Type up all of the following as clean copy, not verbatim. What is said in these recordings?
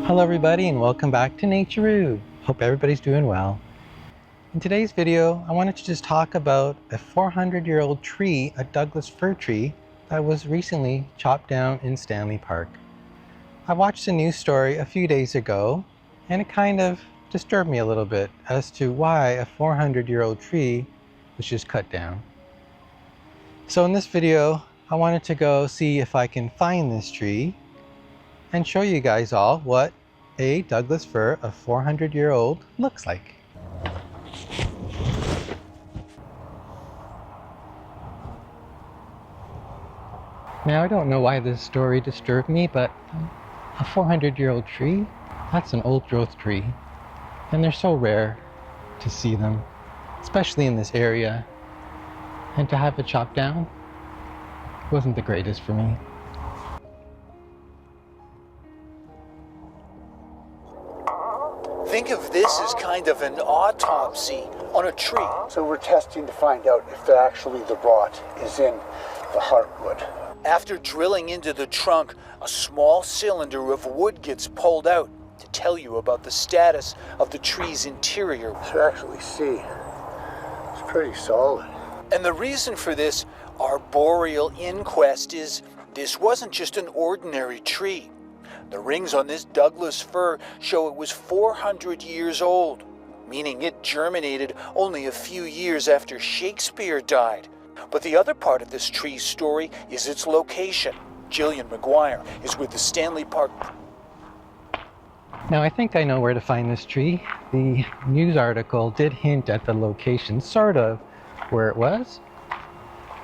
Hello everybody and welcome back to Naturoo. Hope everybody's doing well. In today's video, I wanted to just talk about a 400-year-old tree, a Douglas fir tree, that was recently chopped down in Stanley Park. I watched a news story a few days ago and it kind of disturbed me a little bit as to why a 400-year-old tree was just cut down. So in this video, I wanted to go see if I can find this tree and show you guys all what a Douglas fir, a 400-year-old, looks like. Now I don't know why this story disturbed me, but a 400-year-old tree, that's an old growth tree. And they're so rare to see them, especially in this area. And to have it chopped down wasn't the greatest for me. Think of this as kind of an autopsy on a tree. So we're testing to find out if actually the rot is in the heartwood. After drilling into the trunk, a small cylinder of wood gets pulled out to tell you about the status of the tree's interior. To actually see, it's pretty solid. And the reason for this arboreal inquest is this wasn't just an ordinary tree. The rings on this Douglas fir show it was 400 years old, meaning it germinated only a few years after Shakespeare died. But the other part of this tree's story is its location. Jillian McGuire is with the Stanley Park. Now I think I know where to find this tree. The news article did hint at the location, sort of, where it was.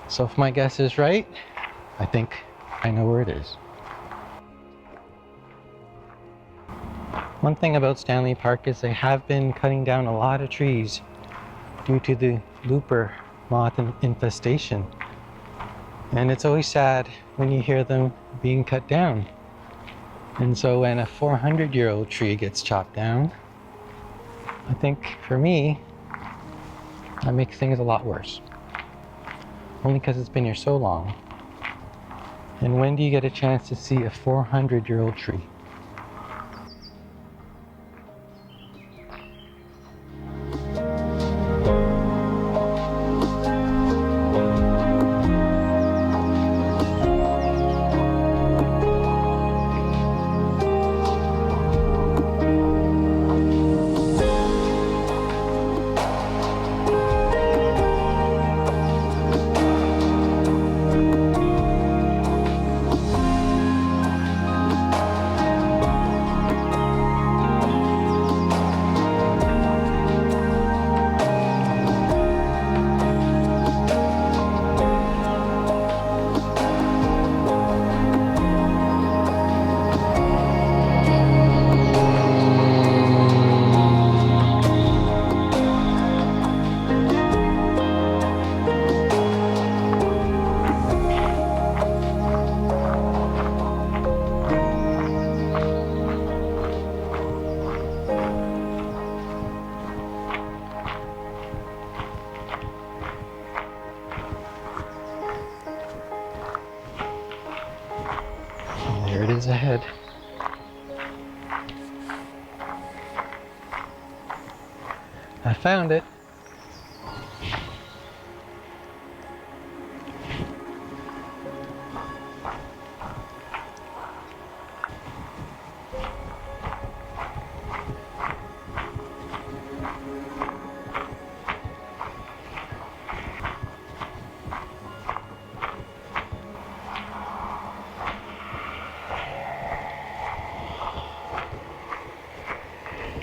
So if my guess is right, I think I know where it is. One thing about Stanley Park is they have been cutting down a lot of trees due to the looper moth infestation. And it's always sad when you hear them being cut down. And so when a 400-year-old tree gets chopped down, I think for me, that makes things a lot worse. Only because it's been here so long. And when do you get a chance to see a 400-year-old tree? There it is ahead. I found it.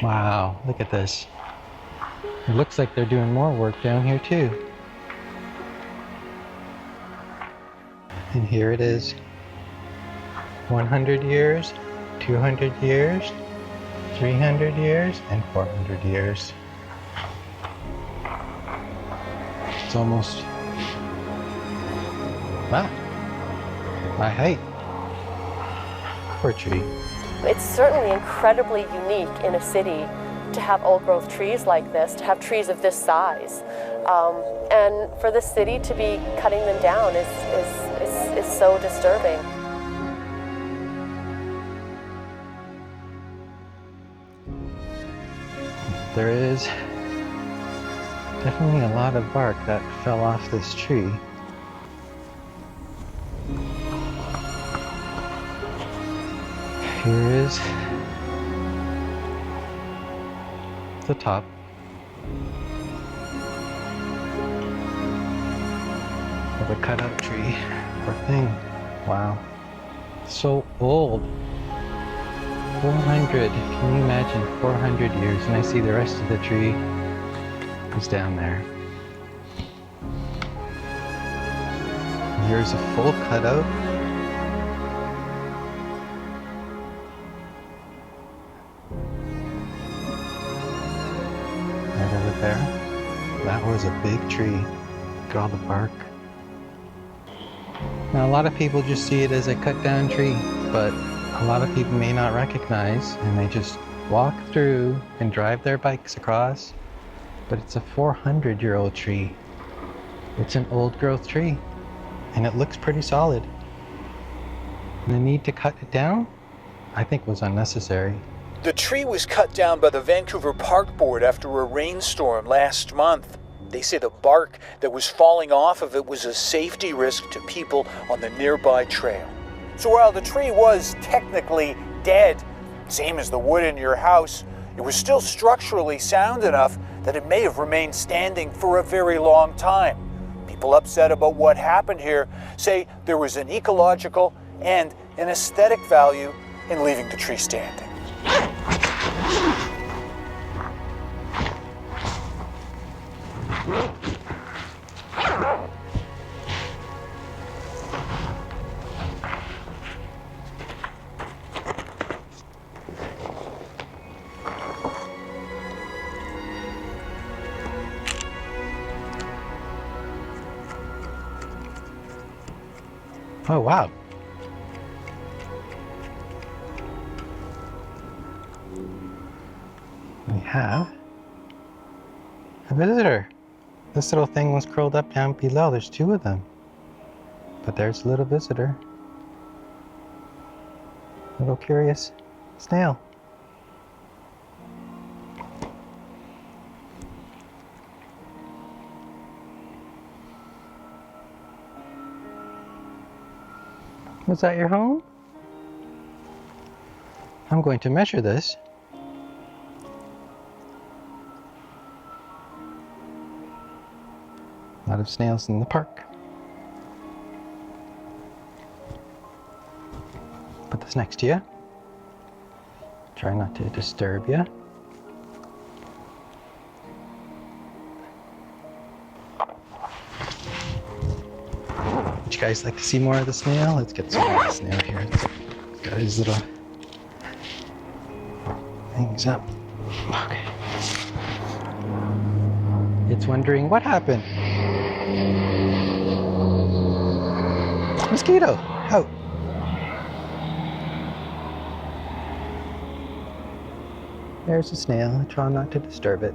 Wow, look at this. It looks like they're doing more work down here too. And here it is. 100 years, 200 years, 300 years, and 400 years. It's almost, wow, my height for a tree. It's certainly incredibly unique in a city to have old growth trees like this, to have trees of this size. And for the city to be cutting them down is so disturbing. There is definitely a lot of bark that fell off this tree. Here is the top. Of a cutout tree. Poor thing. Wow. So old. 400. Can you imagine 400 years? And I see the rest of the tree is down there. Here's a full cutout. Right over there. That was a big tree. Look at all the bark. Now, a lot of people just see it as a cut down tree, but a lot of people may not recognize, and they just walk through and drive their bikes across. But it's a 400-year-old tree. It's an old growth tree, and it looks pretty solid. And the need to cut it down, I think, was unnecessary. The tree was cut down by the Vancouver Park Board after a rainstorm last month. They say the bark that was falling off of it was a safety risk to people on the nearby trail. So while the tree was technically dead, same as the wood in your house, it was still structurally sound enough that it may have remained standing for a very long time. People upset about what happened here say there was an ecological and an aesthetic value in leaving the tree standing. Oh, wow. We have a visitor. This little thing was curled up down below. There's two of them. But there's a little visitor. Little curious snail. Was that your home? I'm going to measure this. A lot of snails in the park. Put this next to you. Try not to disturb you. Would you guys like to see more of the snail? Let's get some more of the snail here. He's got his little things up. Okay. It's wondering what happened. Mosquito, out. There's a snail. Try not to disturb it.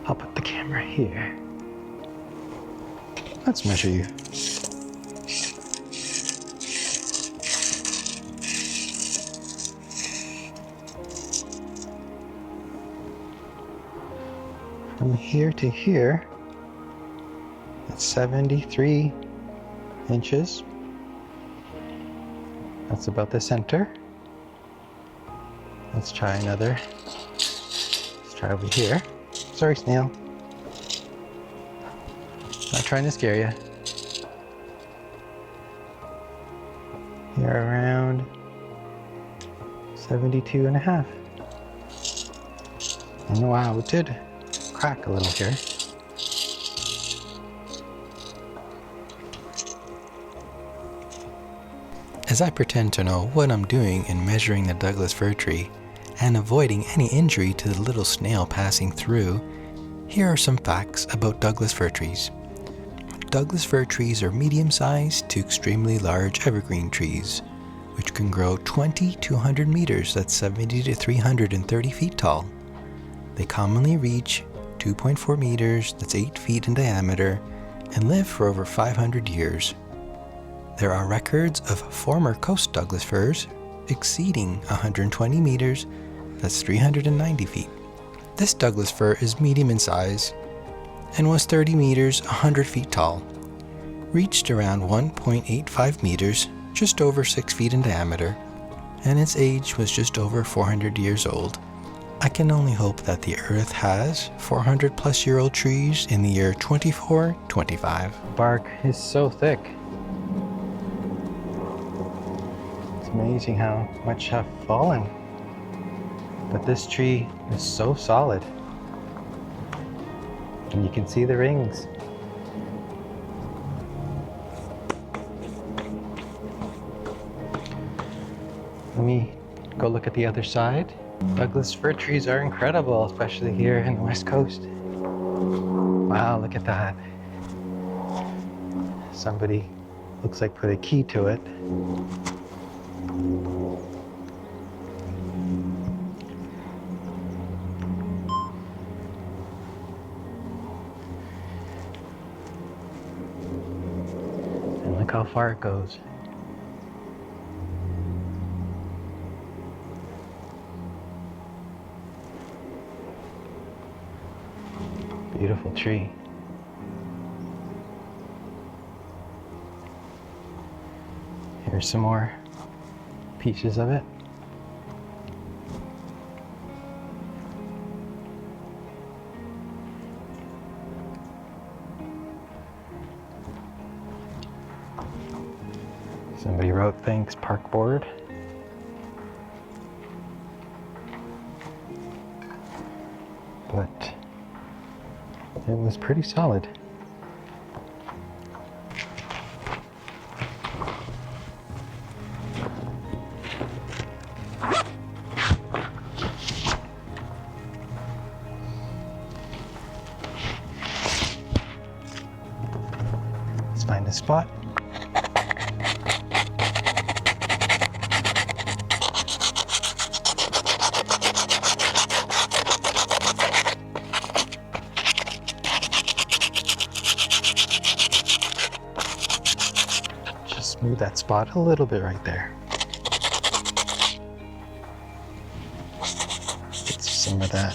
I'll put the camera here. Let's measure you. From here to here, that's 73 inches. That's about the center. Let's try another. Let's try over here. Sorry, snail. Not trying to scare you. Here around 72.5. And wow, it did crack a little here. As I pretend to know what I'm doing in measuring the Douglas fir tree and avoiding any injury to the little snail passing through, here are some facts about Douglas fir trees. Douglas fir trees are medium-sized to extremely large evergreen trees, which can grow 20 to 100 meters, that's 70 to 330 feet tall. They commonly reach 2.4 meters, that's 8 feet in diameter, and live for over 500 years. There are records of former coast Douglas firs exceeding 120 meters, that's 390 feet. This Douglas fir is medium in size and was 30 meters, 100 feet tall, reached around 1.85 meters, just over 6 feet in diameter, and its age was just over 400 years old. I can only hope that the Earth has 400 plus year old trees in the year 2425. Bark is so thick. It's amazing how much have fallen. But this tree is so solid. And you can see the rings. Let me go look at the other side. Douglas fir trees are incredible, especially here in the West Coast. Wow, look at that. Somebody looks like put a key to it. And look how far it goes. Beautiful tree. Here's some more pieces of it. Somebody wrote thanks park board. But it was pretty solid. Let's find a spot. Move that spot a little bit right there. Get some of that.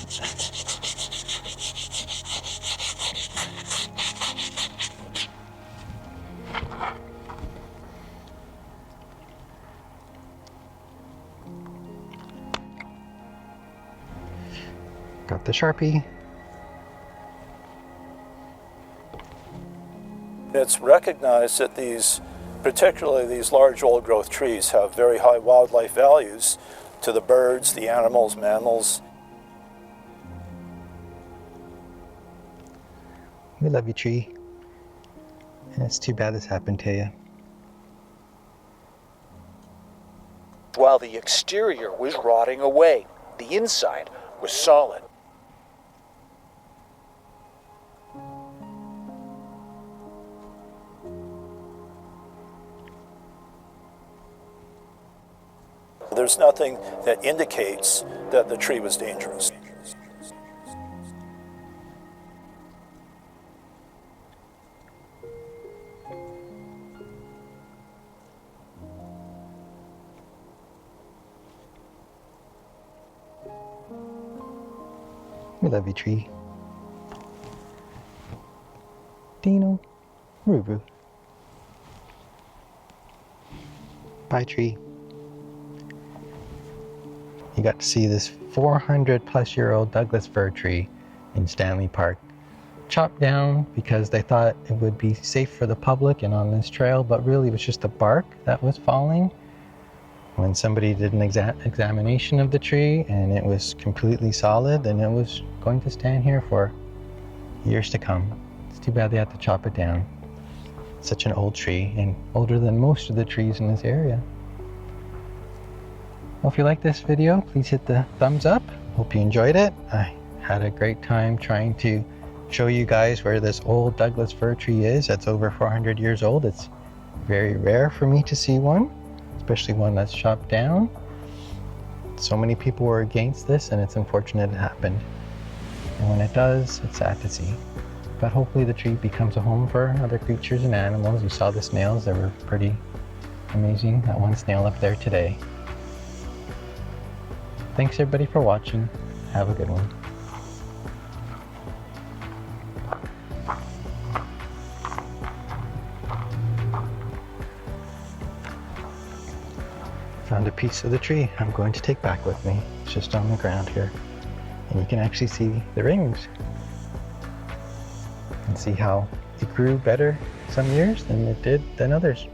Got the Sharpie. It's recognized that particularly these large old growth trees have very high wildlife values to the birds, the animals, mammals. We love you, tree. And it's too bad this happened to you. While the exterior was rotting away, the inside was solid. There's nothing that indicates that the tree was dangerous. We love you, tree. Dino, Ruru. Bye, tree. You got to see this 400 plus year old Douglas fir tree in Stanley Park chopped down because they thought it would be safe for the public and on this trail, but really it was just the bark that was falling. When somebody did an examination of the tree and it was completely solid, and it was going to stand here for years to come. It's too bad they had to chop it down. It's such an old tree, and older than most of the trees in this area. Well, if you like this video, please hit the thumbs up. Hope you enjoyed it. I had a great time trying to show you guys where this old Douglas fir tree is that's over 400 years old. It's very rare for me to see one, especially one that's chopped down. So many people were against this, and it's unfortunate it happened. And when it does, it's sad to see. But hopefully the tree becomes a home for other creatures and animals. You saw the snails, they were pretty amazing. That one snail up there today. Thanks everybody for watching. Have a good one. Found a piece of the tree I'm going to take back with me. It's just on the ground here. And you can actually see the rings. And see how it grew better some years than it did than others.